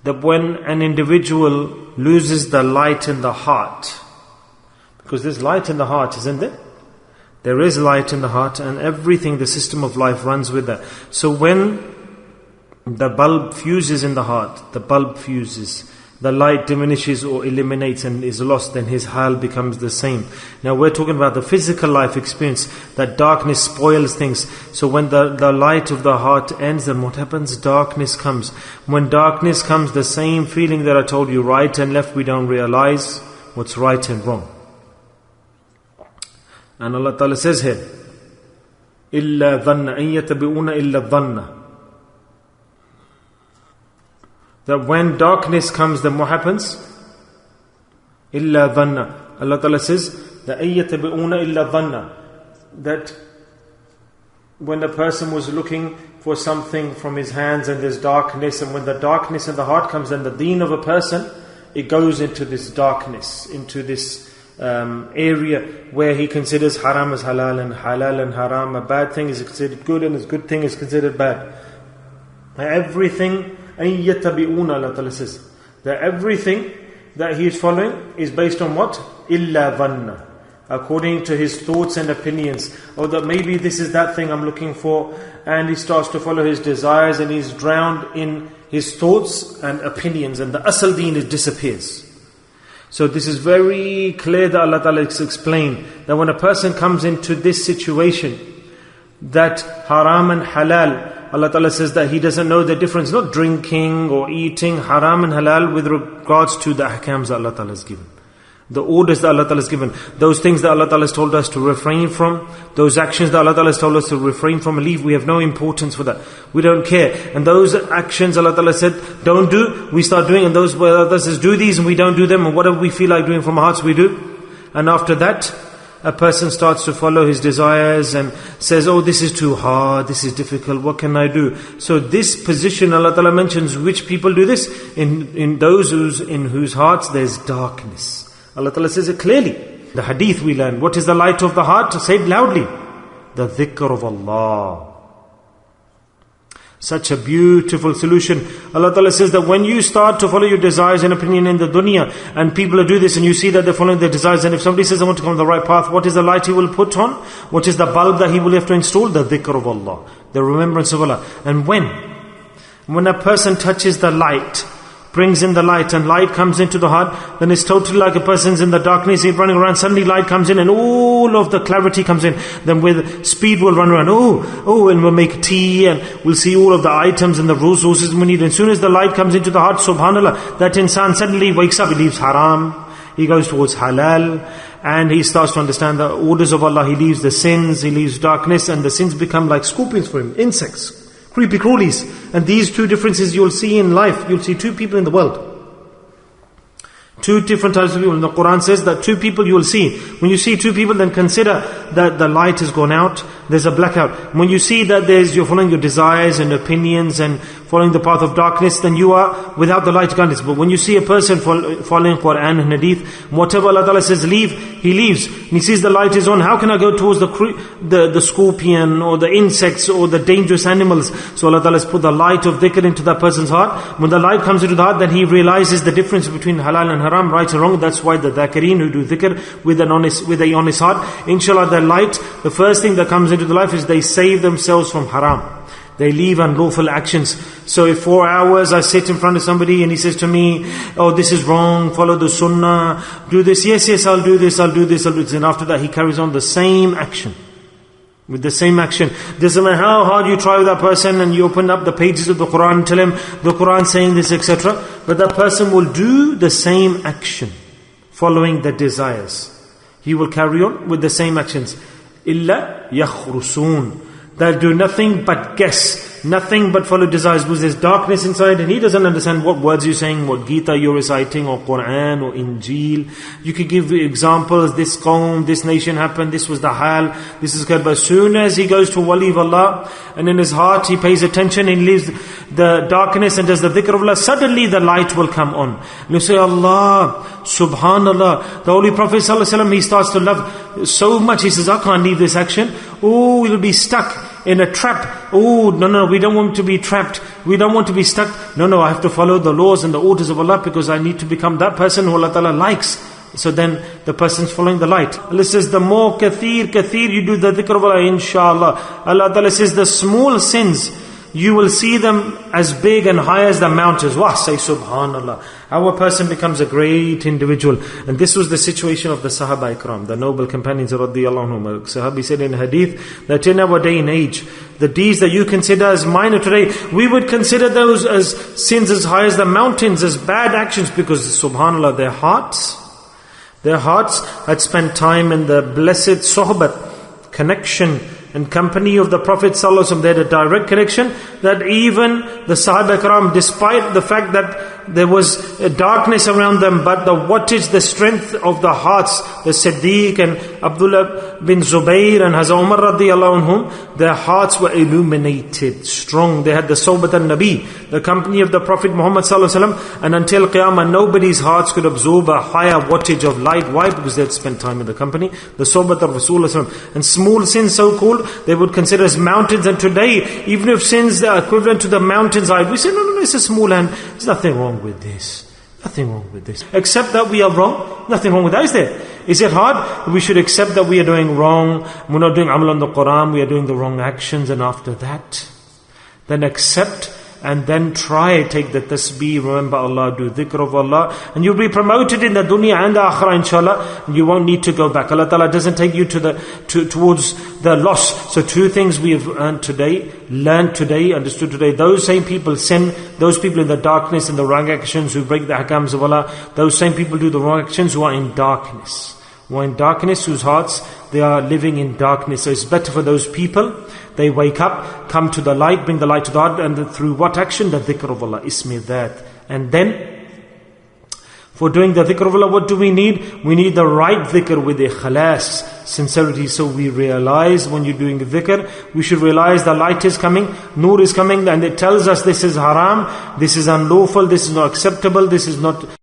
that when an individual loses the light in the heart, because there's light in the heart, isn't there? There is light in the heart, and everything, the system of life runs with that. So when the bulb fuses in the heart, the bulb fuses, the light diminishes or eliminates and is lost, then his hal becomes the same. Now we're talking about the physical life experience, that darkness spoils things. So when the light of the heart ends, then what happens? Darkness comes. When darkness comes, the same feeling that I told you, right and left, we don't realize what's right and wrong. And Allah Ta'ala says here, إِلَّا ظَنَّ أَن يَتَّبِعُونَ إِلَّا الظَّنَّ. That when darkness comes, then what happens? إِلَّا ظَنَّ. Allah Ta'ala says, that أَن يَتَّبِعُونَ إِلَّا الظَّنَّ. That when the person was looking for something from his hands and there's darkness, and when the darkness in the heart comes, then the deen of a person, it goes into this darkness, into this area where he considers haram as halal and haram. A bad thing is considered good and a good thing is considered bad. Everything, أَن يَتَّبِعُونَ, Allah Ta'ala says, that everything that he is following is based on what? إِلَّا ظَنَّ. According to his thoughts and opinions. Or that maybe this is that thing I'm looking for, and he starts to follow his desires and he's drowned in his thoughts and opinions, and the asal deen disappears. So this is very clear that Allah Ta'ala explained that when a person comes into this situation, that haram and halal, Allah Ta'ala says that he doesn't know the difference, not drinking or eating, haram and halal with regards to the ahkams that Allah Ta'ala has given. The orders that Allah Ta'ala has given, those things that Allah Ta'ala has told us to refrain from, those actions that Allah Ta'ala has told us to refrain from and leave, we have no importance for that. We don't care. And those actions Allah Ta'ala said, don't do, we start doing, and those where Allah says, do these, and we don't do them, and whatever we feel like doing from our hearts, we do. And after that, a person starts to follow his desires and says, oh, this is too hard, this is difficult, what can I do? So this position, Allah Ta'ala mentions which people do this, in those in whose hearts there's darkness. Allah Ta'ala says it clearly. The hadith we learn. What is the light of the heart? Say it loudly. The dhikr of Allah. Such a beautiful solution. Allah Ta'ala says that when you start to follow your desires and opinion in the dunya, and people do this and you see that they're following their desires, and if somebody says I want to come on the right path, what is the light he will put on? What is the bulb that he will have to install? The dhikr of Allah. The remembrance of Allah. And when a person touches the light, brings in the light, and light comes into the heart, then it's totally like a person's in the darkness, he's running around, suddenly light comes in and all of the clarity comes in. Then with speed we'll run around, and we'll make tea, and we'll see all of the items and the resources we need. As soon as the light comes into the heart, subhanallah, that insan suddenly wakes up, he leaves haram, he goes towards halal, and he starts to understand the orders of Allah, he leaves the sins, he leaves darkness, and the sins become like scorpions for him, insects, creepy crawlies. And these two differences you'll see in life. You'll see two people in the world. Two different types of people. And the Quran says that two people you will see. When you see two people, then consider that the light has gone out. There's a blackout. When you see that you're following your desires and opinions and following the path of darkness, then you are without the light of guidance. But when you see a person following Quran and Hadith, whatever Allah Ta'ala says leave, he leaves. And he sees the light is on. How can I go towards the scorpion or the insects or the dangerous animals? So Allah Ta'ala has put the light of dhikr into that person's heart. When the light comes into the heart, then he realizes the difference between halal and haram, right and wrong. That's why the dhakireen who do dhikr with a honest heart, inshallah, their light, the first thing that comes into the life is they save themselves from haram. They leave unlawful actions. So if 4 hours I sit in front of somebody and he says to me, oh, this is wrong, follow the sunnah, do this, yes, I'll do this. And after that he carries on the same action. With the same action. Doesn't matter how hard you try with that person and you open up the pages of the Quran and tell him the Quran saying this, etc. But that person will do the same action, following the desires. He will carry on with the same actions. Illa yakhrusun. They'll do nothing but guess, nothing but follow desires, because there's darkness inside and he doesn't understand what words you're saying, what Gita you're reciting, or Quran, or Injil. You could give examples, this qawm, this nation happened, this was the hal, this is good. But as soon as he goes to wali of Allah, and in his heart he pays attention and leaves the darkness and does the dhikr of Allah, suddenly the light will come on. And you say, Allah, subhanallah. The Holy Prophet ﷺ, he starts to love so much, he says, I can't leave this action. Oh, he'll be stuck in a trap. Oh, no, we don't want to be trapped. We don't want to be stuck. No, I have to follow the laws and the orders of Allah because I need to become that person who Allah Ta'ala likes. So then the person's following the light. Allah says, the more kathir you do the dhikr of Allah, inshallah. Allah Ta'ala says, the small sins, you will see them as big and high as the mountains. Wah, say subhanallah. Our person becomes a great individual. And this was the situation of the Sahaba Ikram, the noble companions radiyallahu anhum. Sahabi said in hadith that in our day and age, the deeds that you consider as minor today, we would consider those as sins as high as the mountains, as bad actions, because subhanallah, their hearts had spent time in the blessed sohbat, connection and company of the Prophet ﷺ. They had a direct connection that even the Sahaba Ikram, despite the fact that there was a darkness around them, but the strength of the hearts, the Siddiq and Abdullah bin Zubayr and Hazrat Umar radiyallahu anhum, their hearts were illuminated, strong. They had the Sohbat al-Nabi, the company of the Prophet Muhammad sallallahu alaihi wasallam, and until Qiyamah, nobody's hearts could absorb a higher wattage of light. Why? Because they had spent time in the company, the Sohbat of Rasulullah sallallahu alaihi wasallam. And small sins, so called, they would consider as mountains. And today, even if sins are equivalent to the mountain's height, we say, no, it's a small hand. There's nothing wrong with this. Nothing wrong with this. Accept that we are wrong. Nothing wrong with that, is there? Is it hard? We should accept that we are doing wrong. We're not doing amal on the Quran. We are doing the wrong actions. And after that, then accept and then try, take the tasbih, remember Allah, do dhikr of Allah, and you'll be promoted in the dunya and the akhirah, inshallah, and you won't need to go back. Allah Ta'ala doesn't take you towards the loss. So two things we have learned today, understood today. Those same people sin, those people in the darkness and the wrong actions who break the hakams of Allah, those same people do the wrong actions who are in darkness. Whose hearts, they are living in darkness. So it's better for those people, they wake up, come to the light, bring the light to the heart, and through what action? The dhikr of Allah, ismi that. And then, for doing the dhikr of Allah, what do we need? We need the right dhikr with ikhlas, sincerity. So we realize when you're doing the dhikr, we should realize the light is coming, nur is coming, and it tells us this is haram, this is unlawful, this is not acceptable, this is not